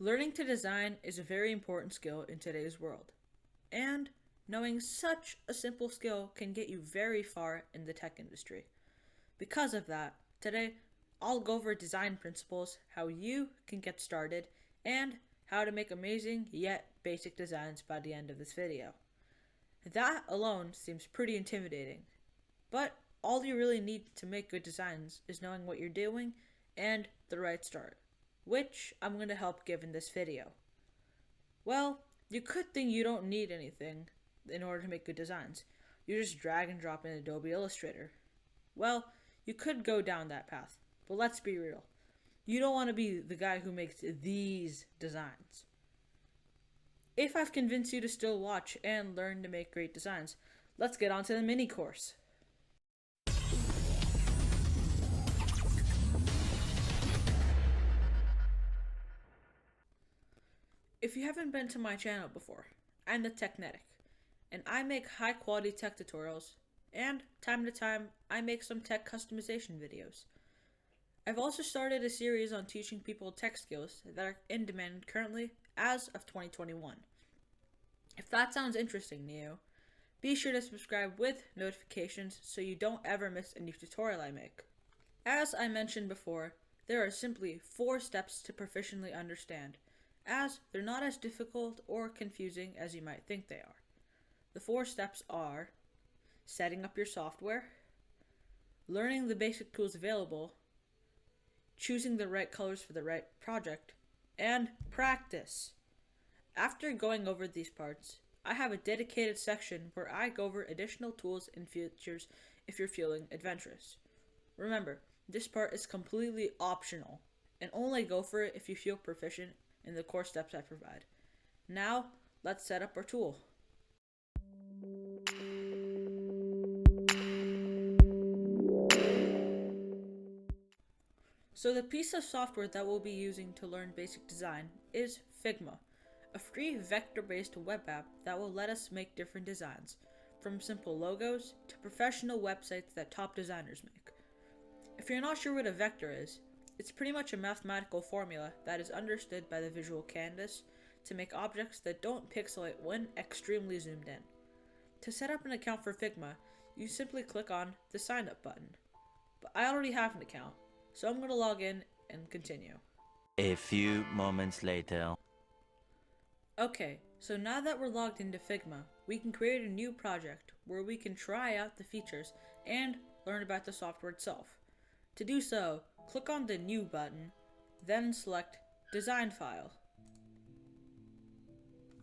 Learning to design is a very important skill in today's world, and knowing such a simple skill can get you very far in the tech industry. Because of that, today I'll go over design principles, how you can get started, and how to make amazing yet basic designs by the end of this video. That alone seems pretty intimidating, but all you really need to make good designs is knowing what you're doing and the right start, which I'm going to help give in this video. Well, you could think you don't need anything in order to make good designs. You just drag and drop in Adobe Illustrator. Well, you could go down that path, but let's be real. You don't want to be the guy who makes these designs. If I've convinced you to still watch and learn to make great designs, let's get on to the mini course. If you haven't been to my channel before, I'm the Technetic, and I make high quality tech tutorials, and time to time I make some tech customization videos. I've also started a series on teaching people tech skills that are in demand currently as of 2021. If that sounds interesting to you, be sure to subscribe with notifications so you don't ever miss a new tutorial I make. As I mentioned before, there are simply 4 steps to proficiently understand, as they're not as difficult or confusing as you might think they are. The 4 steps are setting up your software, learning the basic tools available, choosing the right colors for the right project, and practice. After going over these parts, I have a dedicated section where I go over additional tools and features if you're feeling adventurous. Remember, this part is completely optional, and only go for it if you feel proficient in the core steps I provide. Now, let's set up our tool. So the piece of software that we'll be using to learn basic design is Figma, a free vector-based web app that will let us make different designs, from simple logos to professional websites that top designers make. If you're not sure what a vector is, it's pretty much a mathematical formula that is understood by the visual canvas to make objects that don't pixelate when extremely zoomed in. To set up an account for Figma, you simply click on the sign up button. But I already have an account, so I'm going to log in and continue. A few moments later. Okay, so now that we're logged into Figma, we can create a new project where we can try out the features and learn about the software itself. To do so, click on the New button, then select Design File.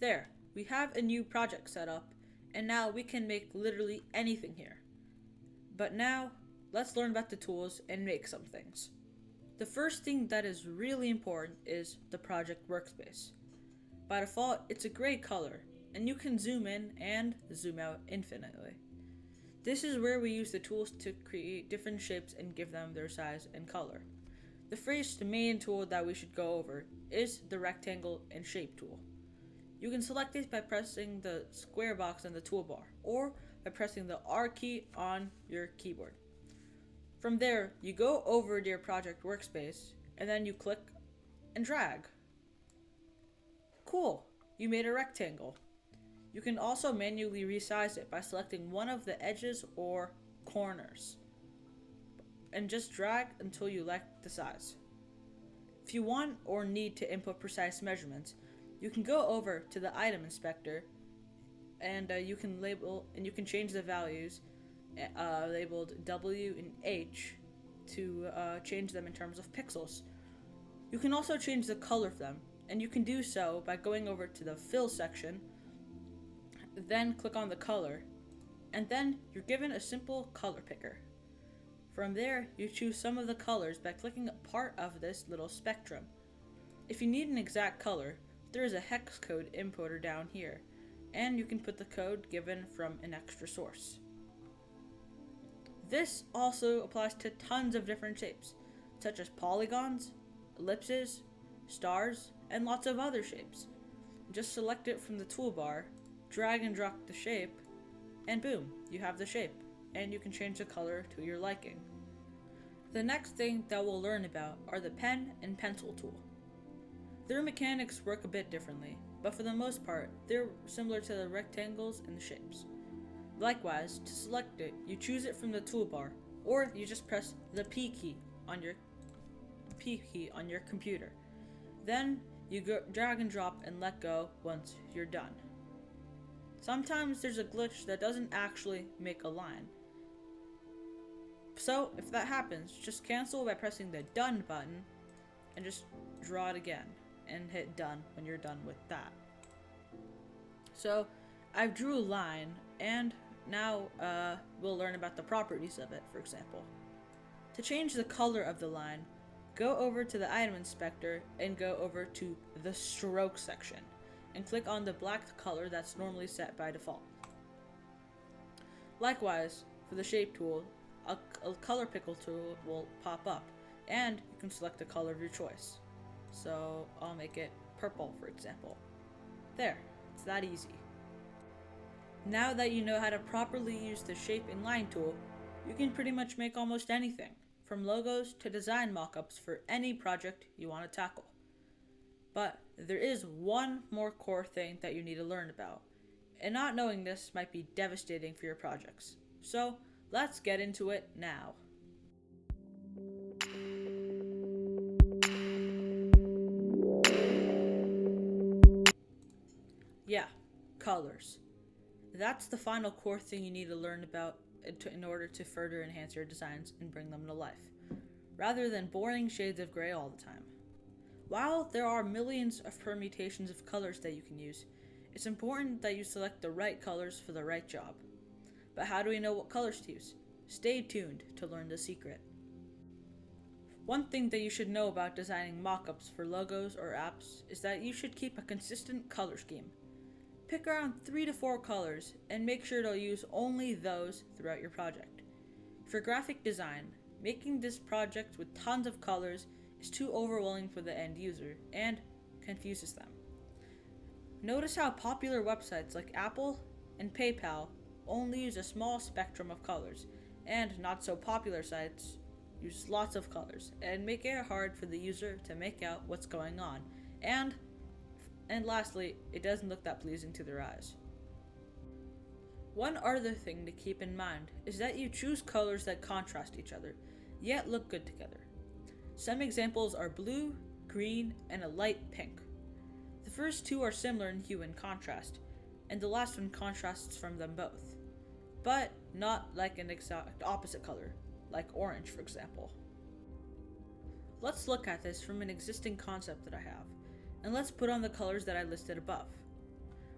There, we have a new project set up, and now we can make literally anything here. But now, let's learn about the tools and make some things. The first thing that is really important is the project workspace. By default, it's a gray color, and you can zoom in and zoom out infinitely. This is where we use the tools to create different shapes and give them their size and color. The first main tool that we should go over is the rectangle and shape tool. You can select this by pressing the square box on the toolbar, or by pressing the R key on your keyboard. From there, you go over to your project workspace, and then you click and drag. Cool, you made a rectangle. You can also manually resize it by selecting one of the edges or corners, and just drag until you like the size. If you want or need to input precise measurements, you can go over to the item inspector, and you can change the values labeled W and H to change them in terms of pixels. You can also change the color of them, and you can do so by going over to the fill section, then click on the color, and then you're given a simple color picker. From there, you choose some of the colors by clicking a part of this little spectrum. If you need an exact color, there is a hex code inputter down here, and you can put the code given from an extra source. This also applies to tons of different shapes, such as polygons, ellipses, stars, and lots of other shapes. Just select it from the toolbar, drag and drop the shape, and boom, you have the shape, and you can change the color to your liking. The next thing that we'll learn about are the pen and pencil tool. Their mechanics work a bit differently, but for the most part, they're similar to the rectangles and the shapes. Likewise, to select it, you choose it from the toolbar, or you just press the P key on your computer. Then you drag and drop and let go once you're done. Sometimes there's a glitch that doesn't actually make a line. So if that happens, just cancel by pressing the done button and just draw it again and hit done when you're done with that. So I drew a line, and now we'll learn about the properties of it. For example, to change the color of the line, go over to the item inspector and go over to the stroke section and click on the black color that's normally set by default. Likewise, for the shape tool, a color pickle tool will pop up, and you can select a color of your choice. So I'll make it purple, for example. There, it's that easy. Now that you know how to properly use the shape and line tool, you can pretty much make almost anything, from logos to design mockups for any project you want to tackle. But there is one more core thing that you need to learn about, and not knowing this might be devastating for your projects. So let's get into it now. Yeah, colors. That's the final core thing you need to learn about in order to further enhance your designs and bring them to life, rather than boring shades of gray all the time. While there are millions of permutations of colors that you can use, it's important that you select the right colors for the right job. But how do we know what colors to use? Stay tuned to learn the secret. One thing that you should know about designing mockups for logos or apps is that you should keep a consistent color scheme. Pick around 3 to 4 colors and make sure to use only those throughout your project. For graphic design, making this project with tons of colors is too overwhelming for the end user and confuses them. Notice how popular websites like Apple and PayPal only use a small spectrum of colors, and not so popular sites use lots of colors and make it hard for the user to make out what's going on. And lastly, it doesn't look that pleasing to their eyes. One other thing to keep in mind is that you choose colors that contrast each other, yet look good together. Some examples are blue, green, and a light pink. The first two are similar in hue and contrast, and the last one contrasts from them both, but not like an exact opposite color, like orange, for example. Let's look at this from an existing concept that I have, and let's put on the colors that I listed above.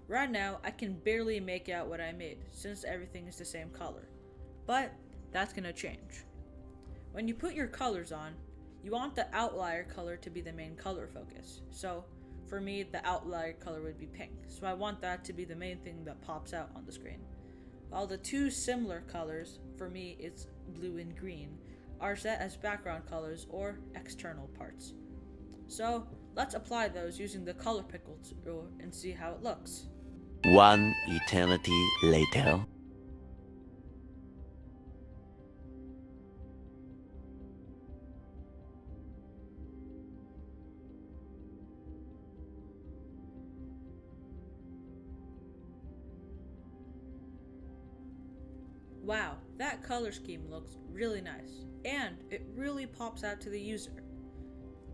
Right now, I can barely make out what I made since everything is the same color, but that's gonna change. When you put your colors on, you want the outlier color to be the main color focus. So for me, the outlier color would be pink, so I want that to be the main thing that pops out on the screen. While the two similar colors, for me it's blue and green, are set as background colors or external parts. So let's apply those using the color pickle tool and see how it looks. One eternity later. Wow, that color scheme looks really nice, and it really pops out to the user.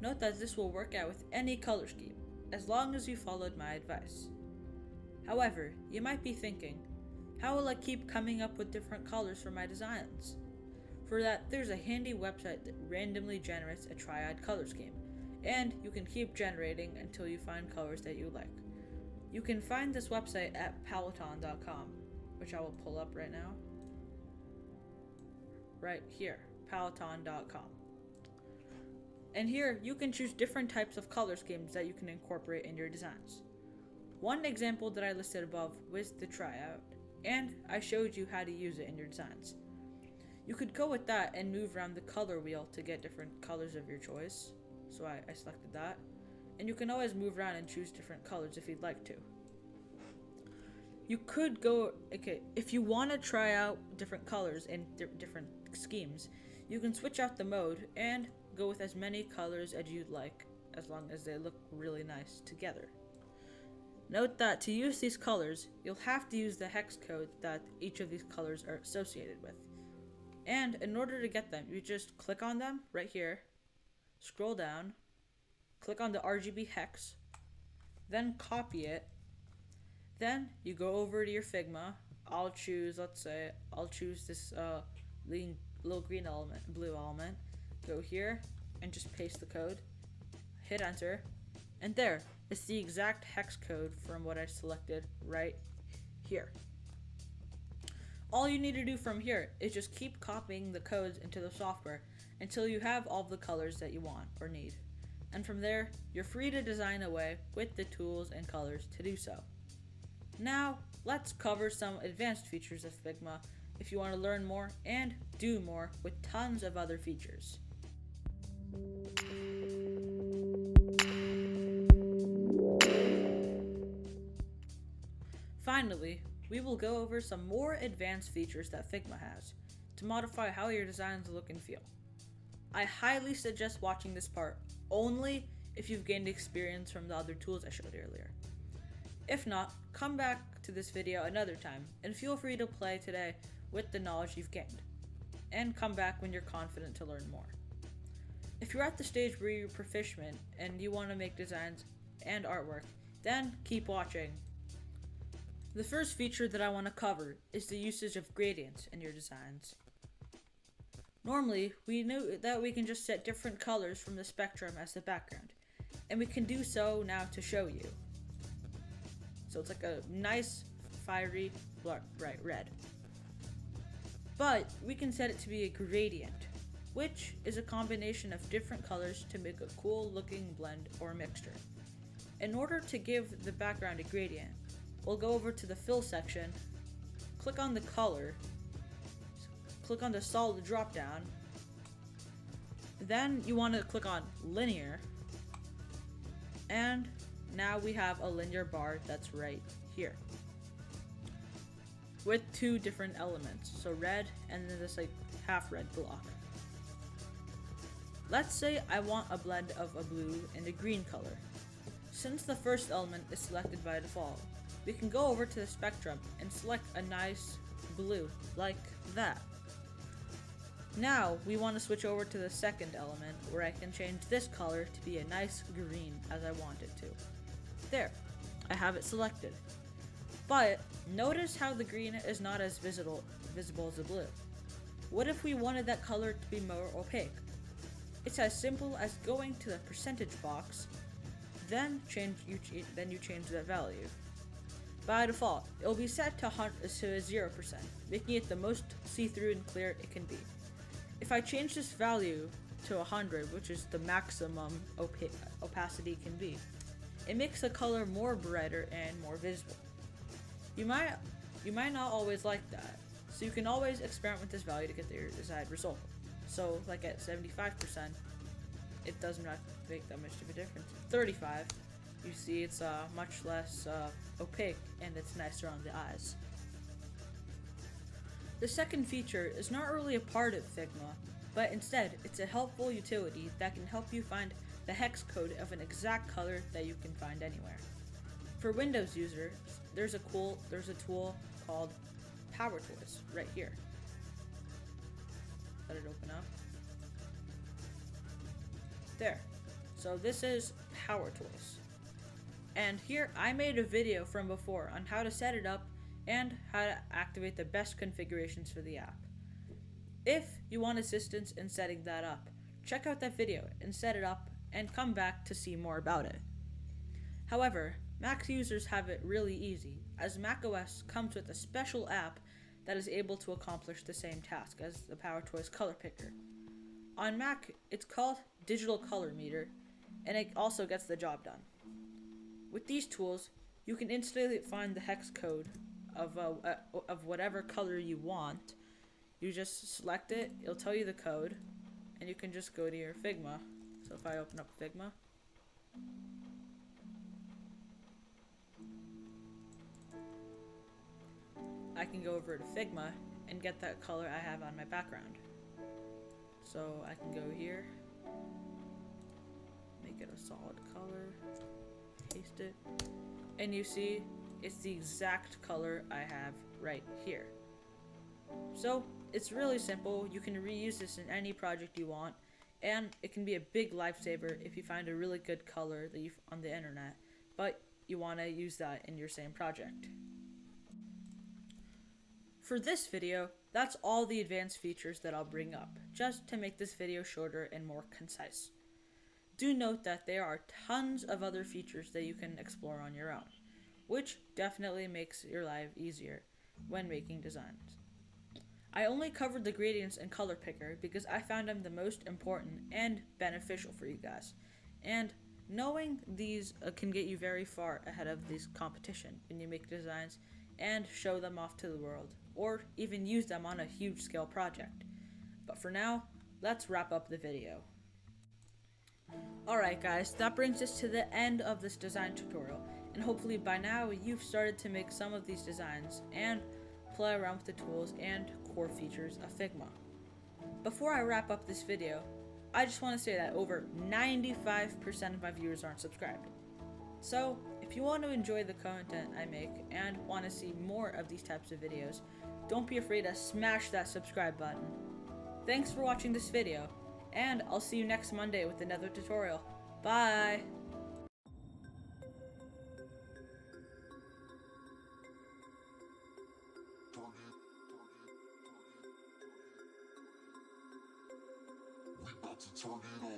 Note that this will work out with any color scheme, as long as you followed my advice. However, you might be thinking, how will I keep coming up with different colors for my designs? For that, there's a handy website that randomly generates a triad color scheme, and you can keep generating until you find colors that you like. You can find this website at Peloton.com, which I will pull up right now. Right here, Peloton.com. And here, you can choose different types of color schemes that you can incorporate in your designs. One example that I listed above was the triad, and I showed you how to use it in your designs. You could go with that and move around the color wheel to get different colors of your choice. So I selected that. And you can always move around and choose different colors if you'd like to. You could go, if you want to try out different colors and different schemes, you can switch out the mode and go with as many colors as you'd like as long as they look really nice together. Note that to use these colors, you'll have to use the hex code that each of these colors are associated with. And in order to get them, you just click on them right here, scroll down, click on the RGB hex, then copy it. Then you go over to your Figma. I'll choose this little green element, blue element. Go here and just paste the code. Hit enter. And there, it's the exact hex code from what I selected right here. All you need to do from here is just keep copying the codes into the software until you have all the colors that you want or need. And from there, you're free to design away with the tools and colors to do so. Now, let's cover some advanced features of Figma if you want to learn more and do more with tons of other features. Finally, we will go over some more advanced features that Figma has to modify how your designs look and feel. I highly suggest watching this part only if you've gained experience from the other tools I showed earlier. If not, come back to this video another time and feel free to play today with the knowledge you've gained. And come back when you're confident to learn more. If you're at the stage where you're proficient and you want to make designs and artwork, then keep watching. The first feature that I want to cover is the usage of gradients in your designs. Normally, we knew that we can just set different colors from the spectrum as the background, and we can do so now to show you. So it's like a nice, fiery, bright red. But we can set it to be a gradient, which is a combination of different colors to make a cool looking blend or mixture. In order to give the background a gradient, we'll go over to the fill section, click on the color, click on the solid drop down, then you want to click on linear, and now we have a linear bar that's right here with two different elements, so red and then this like half red block. Let's say I want a blend of a blue and a green color. Since the first element is selected by default, we can go over to the spectrum and select a nice blue like that. Now we want to switch over to the second element where I can change this color to be a nice green as I want it to. There, I have it selected. But notice how the green is not as visible as the blue. What if we wanted that color to be more opaque? It's as simple as going to the percentage box, then you change that value. By default, it will be set to 0%, making it the most see-through and clear it can be. If I change this value to 100, which is the maximum opacity can be, it makes the color more brighter and more visible. You might not always like that, so you can always experiment with this value to get your desired result. So, like at 75%, it does not make that much of a difference. 35, you see it's much less opaque and it's nicer on the eyes. The second feature is not really a part of Figma, but instead it's a helpful utility that can help you find the hex code of an exact color that you can find anywhere. For Windows users, there's a tool called Power Tools right here. Let it open up. There. So this is Power Tools. And here I made a video from before on how to set it up and how to activate the best configurations for the app. If you want assistance in setting that up, check out that video and set it up and come back to see more about it. However, Mac users have it really easy, as macOS comes with a special app that is able to accomplish the same task as the PowerToys color picker. On Mac, it's called Digital Color Meter, and it also gets the job done. With these tools, you can instantly find the hex code of whatever color you want. You just select it, it'll tell you the code, and you can just go to your Figma. So if I open up Figma, I can go over to Figma and get that color I have on my background. So I can go here, make make it a solid color, paste it, and you see it's the exact color I have right here. So it's really simple. You can reuse this in any project you want, and it can be a big lifesaver if you find a really good color that you on the internet, but you want to use that in your same project. For this video, that's all the advanced features that I'll bring up, just to make this video shorter and more concise. Do note that there are tons of other features that you can explore on your own, which definitely makes your life easier when making designs. I only covered the gradients and color picker because I found them the most important and beneficial for you guys. And knowing these can get you very far ahead of this competition when you make designs and show them off to the world, or even use them on a huge scale project. But for now, let's wrap up the video. Alright guys, that brings us to the end of this design tutorial, and hopefully by now you've started to make some of these designs and play around with the tools and core features of Figma. Before I wrap up this video, I just want to say that over 95% of my viewers aren't subscribed. So, if you want to enjoy the content I make and want to see more of these types of videos, don't be afraid to smash that subscribe button. Thanks for watching this video, and I'll see you next Monday with another tutorial. Bye! We about to turn it on.